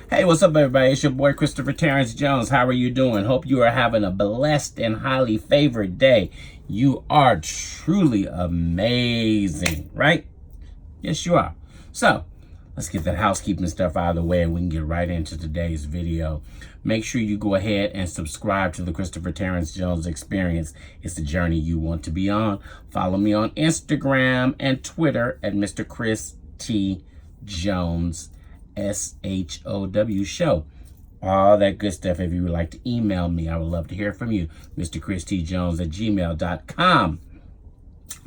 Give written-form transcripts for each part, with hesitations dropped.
Hey, what's up, everybody? It's your boy, Christopher Terrence Jones. How are you doing? Hope you are having a blessed and highly favored day. You are truly amazing, right? Yes, you are. So, let's get that housekeeping stuff out of the way and we can get right into today's video. Make sure you go ahead and subscribe to the Christopher Terrence Jones Experience. It's the journey you want to be on. Follow me on Instagram and Twitter at Mr. Chris T. Jones, SHOW show. All that good stuff. If you would like to email me, I would love to hear from you. Mr. Chris T. Jones at gmail.com.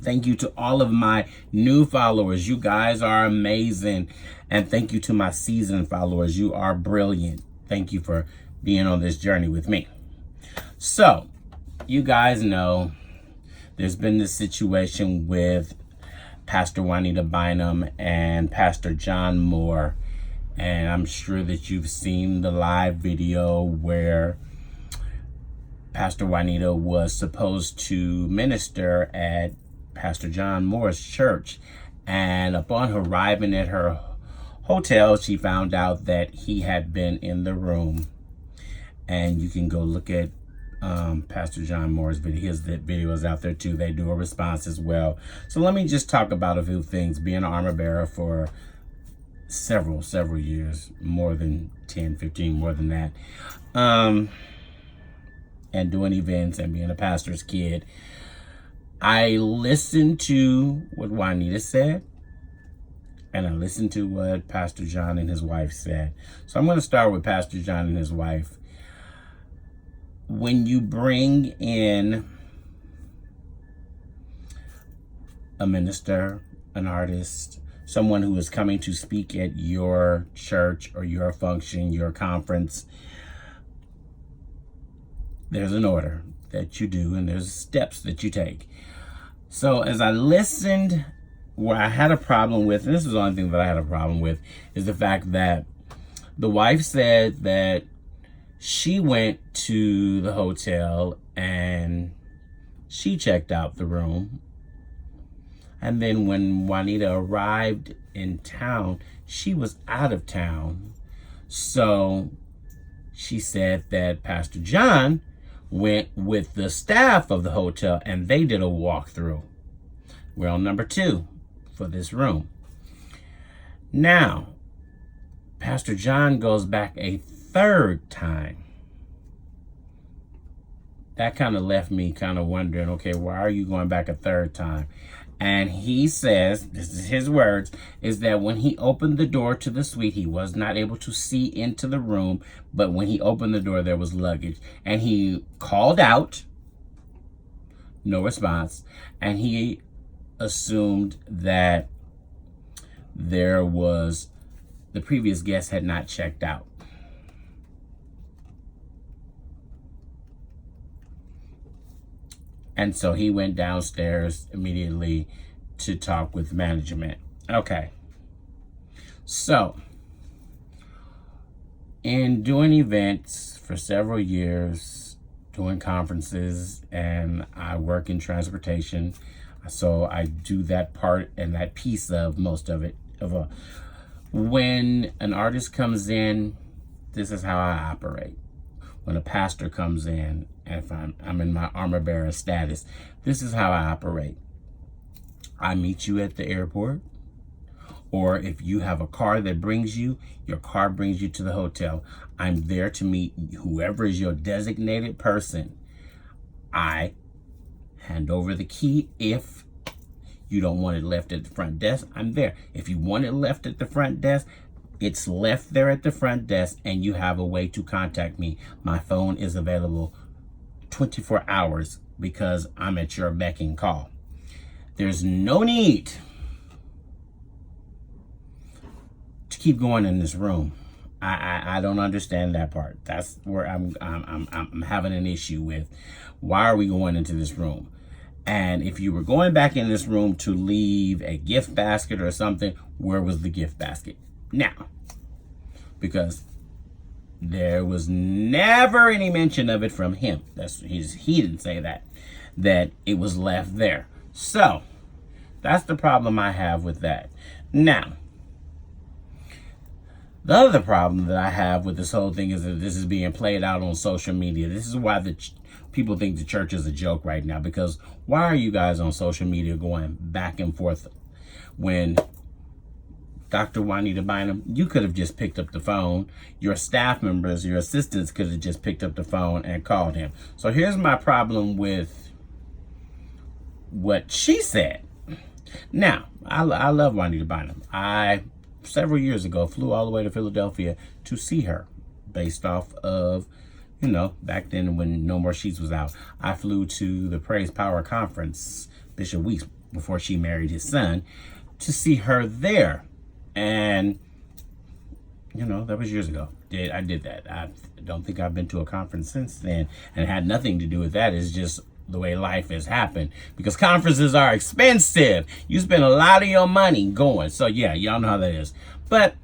Thank you to all of my new followers. You guys are amazing. And thank you to my seasoned followers. You are brilliant. Thank you for being on this journey with me. So, you guys know there's been this situation with Pastor Juanita Bynum and Pastor John Moore. And I'm sure that you've seen the live video where Pastor Juanita was supposed to minister at Pastor John Moore's church. And upon arriving at her hotel, she found out that he had been in the room. And you can go look at Pastor John Moore's video. His video is out there too. They do a response as well. So let me just talk about a few things. Being an armor bearer for several years, more than 10, 15, more than that. And doing events and being a pastor's kid. I listened to what Juanita said. And I listened to what Pastor John and his wife said. So I'm going to start with Pastor John and his wife. When you bring in a minister, an artist, someone who is coming to speak at your church or your function, your conference, there's an order that you do and there's steps that you take. So as I listened, what I had a problem with, and this is the only thing that I had a problem with, is the fact that the wife said that she went to the hotel and she checked out the room. And then when Juanita arrived in town, she was out of town. So she said that Pastor John went with the staff of the hotel and they did a walkthrough. We're on number 2 for this room. Now, Pastor John goes back a third time. That kind of left me kind of wondering, okay, why are you going back a third time? And he says, this is his words, is that when he opened the door to the suite, he was not able to see into the room, but when he opened the door, there was luggage. And he called out, no response, and he assumed that there was, the previous guest had not checked out. And so he went downstairs immediately to talk with management. Okay. So, in doing events for several years, doing conferences, and I work in transportation, so I do that part and that piece of most of it. When an artist comes in, this is how I operate. When a pastor comes in, and if I'm in my armor bearer status, this is how I operate. I meet you at the airport, or if you have a car that brings you, your car brings you to the hotel. I'm there to meet whoever is your designated person. I hand over the key. If you don't want it left at the front desk, I'm there. If you want it left at the front desk, it's left there at the front desk and you have a way to contact me. My phone is available 24 hours because I'm at your beck and call. There's no need to keep going in this room. I don't understand that part. That's where I'm having an issue with. Why are we going into this room? And if you were going back in this room to leave a gift basket or something, where was the gift basket? Now, because there was never any mention of it from him. He didn't say that it was left there. So that's the problem I have with that. Now, The other problem that I have with this whole thing is that this is being played out on social media. This is why people think the church is a joke right now, because why are you guys on social media going back and forth when Dr. Juanita Bynum, you could have just picked up the phone. Your staff members, your assistants could have just picked up the phone and called him. So here's my problem with what she said. Now, I love Juanita Bynum. I, several years ago, flew all the way to Philadelphia to see her based off of, back then when No More Sheets was out. I flew to the Praise Power Conference, Bishop Weeks, before she married his son, to see her there. And, that was years ago. I did that. I don't think I've been to a conference since then, and it had nothing to do with that. It's just the way life has happened, because conferences are expensive. You spend a lot of your money going. So yeah, y'all know how that is. But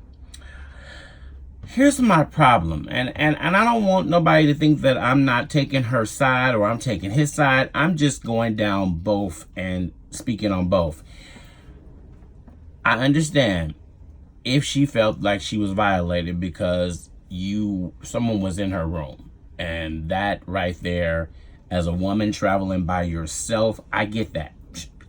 here's my problem. And I don't want nobody to think that I'm not taking her side or I'm taking his side. I'm just going down both and speaking on both. I understand if she felt like she was violated because someone was in her room, and that right there, as a woman traveling by yourself, I get that.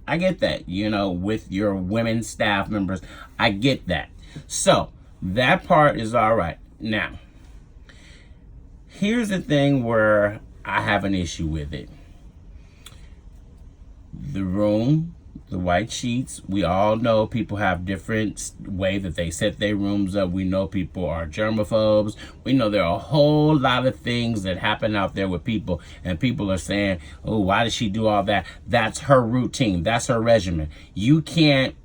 With your women staff members, I get that. So that part is all right. Now, here's the thing where I have an issue with it. The room, the white sheets, we all know people have different way that they set their rooms up. We know people are germaphobes. We know there are a whole lot of things that happen out there with people, and people are saying, oh, why does she do all that? That's her routine. That's her regimen. You can't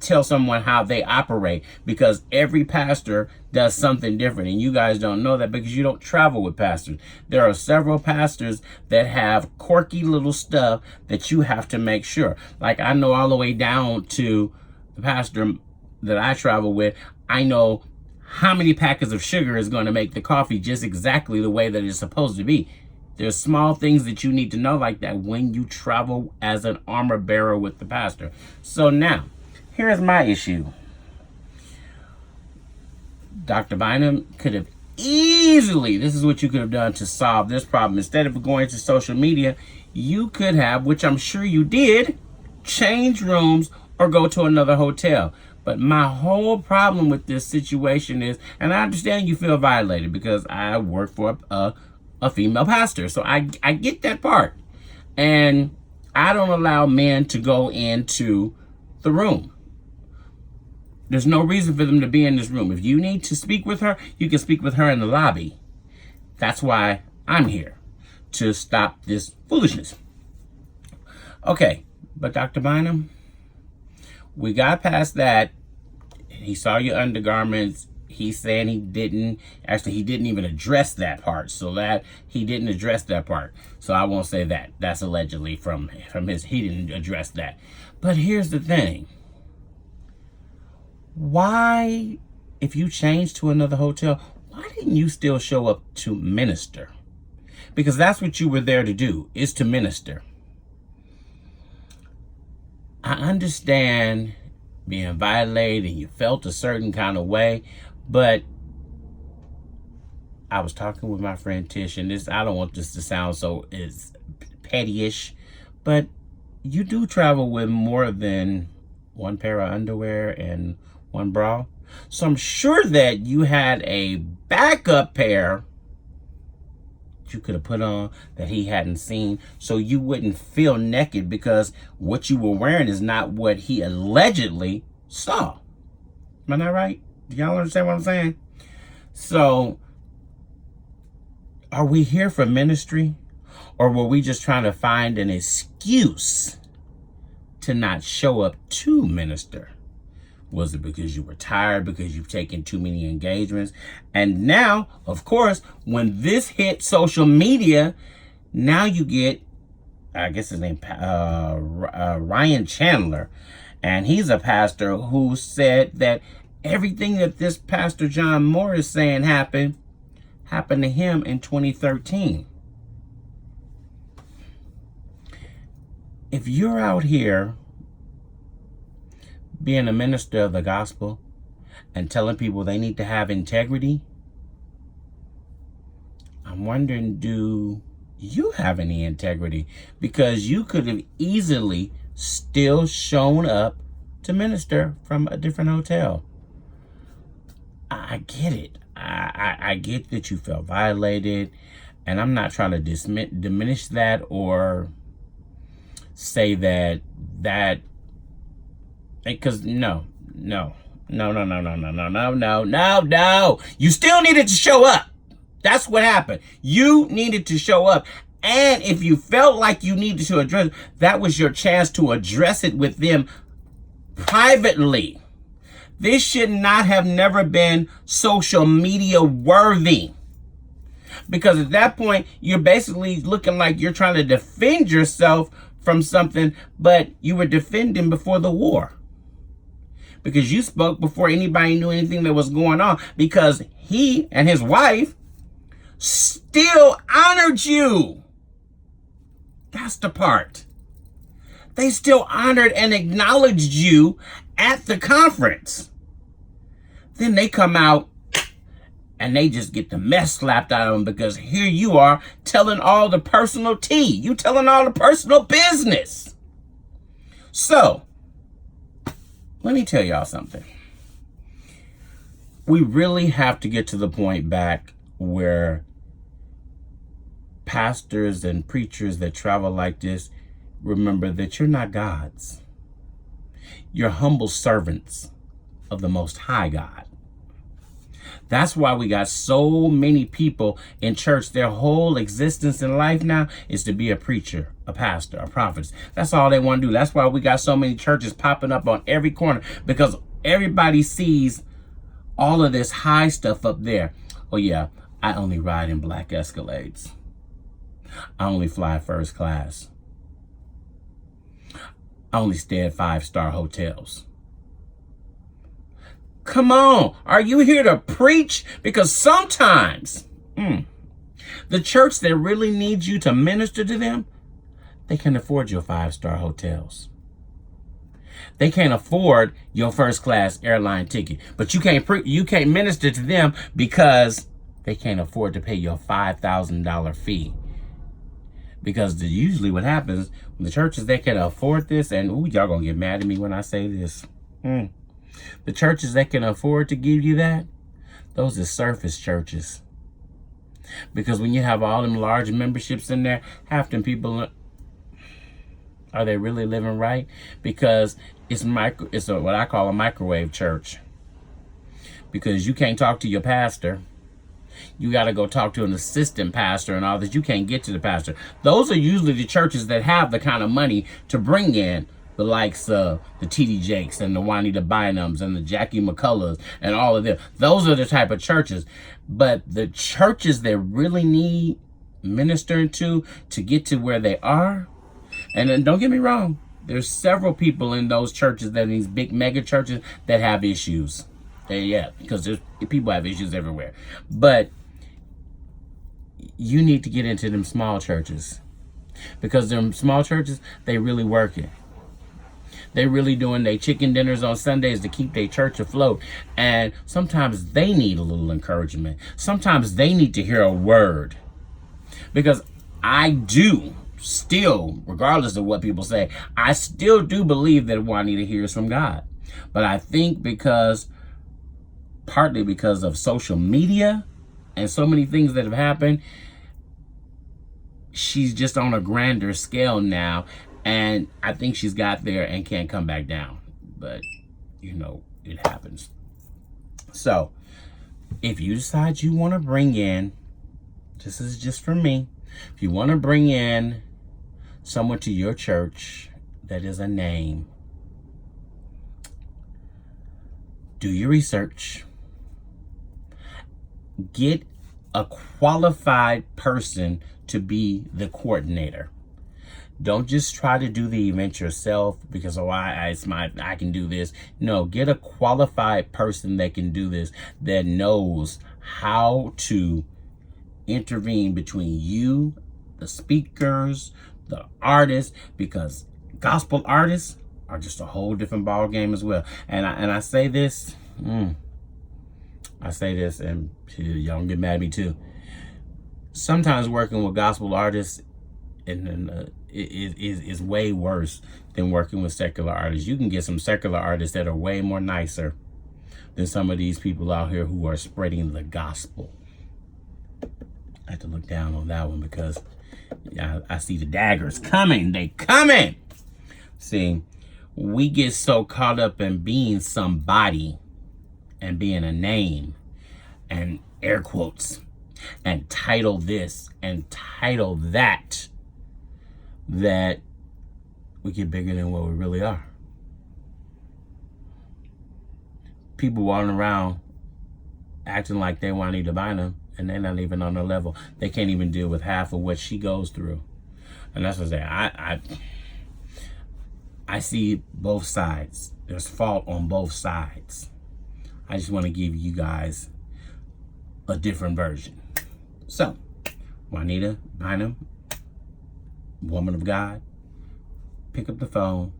tell someone how they operate, because every pastor does something different, and you guys don't know that because you don't travel with pastors. There are several pastors that have quirky little stuff that you have to make sure. Like, I know all the way down to the pastor that I travel with, I know how many packets of sugar is going to make the coffee just exactly the way that it's supposed to be. There's small things that you need to know like that when you travel as an armor bearer with the pastor. So now, here's my issue. Dr. Bynum could have easily, this is what you could have done to solve this problem. Instead of going to social media, you could have, which I'm sure you did, change rooms or go to another hotel. But my whole problem with this situation is, and I understand you feel violated because I work for a female pastor. So I get that part. And I don't allow men to go into the room. There's no reason for them to be in this room. If you need to speak with her, you can speak with her in the lobby. That's why I'm here, to stop this foolishness. Okay, but Dr. Bynum, we got past that. He saw your undergarments. He's saying he didn't even address that part. So he didn't address that part. So I won't say that. That's allegedly from he didn't address that. But here's the thing. Why, if you changed to another hotel, why didn't you still show up to minister? Because that's what you were there to do, is to minister. I understand being violated and you felt a certain kind of way, but I was talking with my friend Tish, and I don't want this to sound so pettyish, but you do travel with more than one pair of underwear and one bra. So I'm sure that you had a backup pair that you could have put on that he hadn't seen, so you wouldn't feel naked, because what you were wearing is not what he allegedly saw. Am I not right? Do y'all understand what I'm saying? So are we here for ministry, or were we just trying to find an excuse to not show up to minister? Was it because you were tired, because you've taken too many engagements? And now, of course, when this hit social media, now you get, I guess his name, Ryan Chandler. And he's a pastor who said that everything that this Pastor John Moore is saying happened to him in 2013. If you're out here being a minister of the gospel, and telling people they need to have integrity, I'm wondering, do you have any integrity? Because you could have easily still shown up to minister from a different hotel. I get it. I get that you felt violated, and I'm not trying to diminish that or say that because no. You still needed to show up. That's what happened. You needed to show up. And if you felt like you needed to address it, that was your chance to address it with them privately. This should not have never been social media worthy. Because at that point, you're basically looking like you're trying to defend yourself from something, but you were defending before the war. Because you spoke before anybody knew anything that was going on. Because he and his wife still honored you. That's the part. They still honored and acknowledged you at the conference. Then they come out and they just get the mess slapped out of them because here you are telling all the personal tea. You telling all the personal business. So, let me tell y'all something. We really have to get to the point back where pastors and preachers that travel like this remember that you're not gods. You're humble servants of the Most High God. That's why we got so many people in church. Their whole existence in life now is to be a preacher, a pastor, a prophet. That's all they want to do. That's why we got so many churches popping up on every corner, because everybody sees all of this high stuff up there. Oh yeah, I only ride in black Escalades. I only fly first class. I only stay at 5-star hotels. Come on, are you here to preach? Because sometimes the church that really needs you to minister to them, they can afford your 5-star hotels. They can't afford your first class airline ticket, but you can't minister to them because they can't afford to pay your $5,000 fee. Because usually what happens when the churches that can afford this, and y'all gonna get mad at me when I say this. The churches that can afford to give you that, those are surface churches. Because when you have all them large memberships in there, half them people, are they really living right? Because it's what I call a microwave church. Because you can't talk to your pastor. You got to go talk to an assistant pastor and all this. You can't get to the pastor. Those are usually the churches that have the kind of money to bring in the likes of the T.D. Jakes and the Juanita Bynums and the Jackie McCulloughs and all of them. Those are the type of churches. But the churches that really need ministering to get to where they are, and then don't get me wrong, there's several people in those churches, that these big mega churches, that have issues. Yeah, because people have issues everywhere. But you need to get into them small churches. Because them small churches, they really work it. They really doing their chicken dinners on Sundays to keep their church afloat. And sometimes they need a little encouragement. Sometimes they need to hear a word. Because I do still, regardless of what people say, I still do believe that Juanita hears from God. But I think partly because of social media and so many things that have happened, she's just on a grander scale now. And I think she's got there and can't come back down. But, it happens. So, if you decide you want to bring in, this is just for me, if you want to bring in someone to your church that is a name, do your research. Get a qualified person to be the coordinator. Don't just try to do the event yourself because, I can do this. No, get a qualified person that can do this, that knows how to intervene between you, the speakers, the artists, because gospel artists are just a whole different ball game as well. And I say this, I say this, and y'all can get mad at me too. Sometimes working with gospel artists is way worse than working with secular artists. You can get some secular artists that are way more nicer than some of these people out here who are spreading the gospel. I have to look down on that one because I see the daggers coming. They coming. See, we get so caught up in being somebody and being a name and air quotes and title this and title that, that we get bigger than what we really are. People walking around acting like they Juanita Bynum, and they're not even on the level. They can't even deal with half of what she goes through. And that's what I say. I see both sides. There's fault on both sides. I just want to give you guys a different version. So, Juanita Bynum, woman of God, pick up the phone,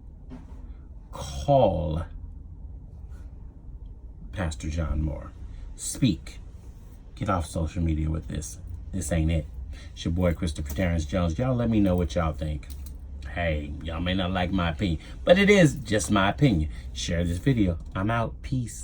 call Pastor John Moore. Speak. Get off social media with this. This ain't it. It's your boy, Christopher Terrence Jones. Y'all let me know what y'all think. Hey, y'all may not like my opinion, but it is just my opinion. Share this video. I'm out. Peace.